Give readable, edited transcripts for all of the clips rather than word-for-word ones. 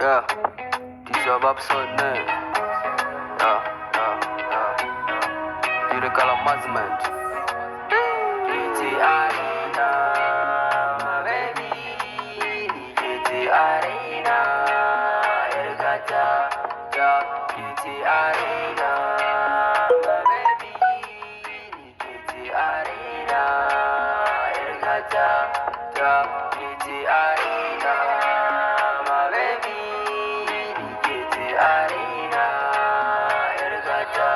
Yeah, this your episode name. Yeah. You the call amazement. GT Arena, my baby. GT Arena, Ergata. Yeah, GT Arena, my baby. GT Arena, Ergata. Yeah, GT Arena, my baby. GT Arena, Ergata.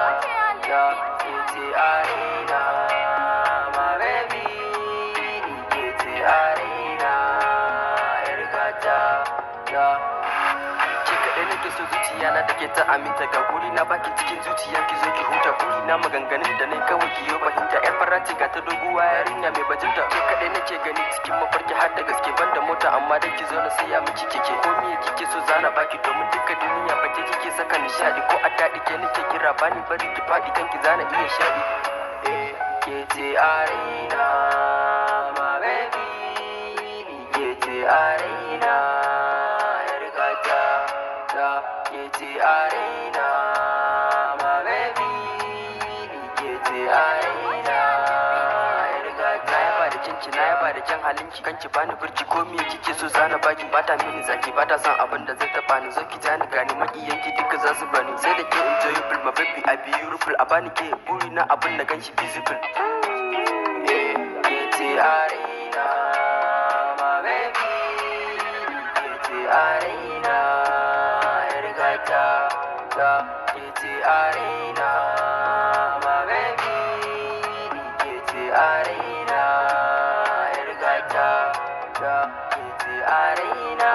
Yeah, GT Arena, my baby. GT Arena, Ergata. Yeah. Ke kaɗai nake so zuciya na take ta aminta ga guri na baki cikin zuciya ki zo ki huta guri na maganganun da nai kawai ki yo fahimta yar farati ga ta doguwa yarinya mai bajinta ke kaɗai nake gani cikin mafarki har da gaske banda mota amma dai ki zo na saya miki keke ko me kike so zana baki domin duka duniya bake kike saka nishadi ko a daɗi ke nake kira bani bari ki faɗi kanki zana iya shaɗi ke ce arena my baby ke ce arena GT Arena, my baby. GT Arena, na yaba da kinki, na yaba da kyan halinki, kanki bani birki ko me kike so zana baki bata mini zaki bata son abin da zai taba ni zo ki jani gani makiyanki duka za su bani sai da ke enjoyable my baby I beautiful a bani ke buri na abin da ganshi visible. GT Arena, my baby. GT Arena. GT Arena, my baby. GT Arena, Ergata. GT Arena,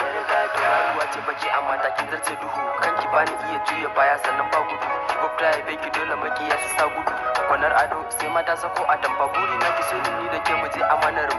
Ergata. Wace baki amma ta kin zarce duhu kanki bani iya juya baya sannan ba gudu gwabta ya beki dole makiya su sa gudu kwanar ado sai mata sako a tamba buri na ki so ni da ke muje amanar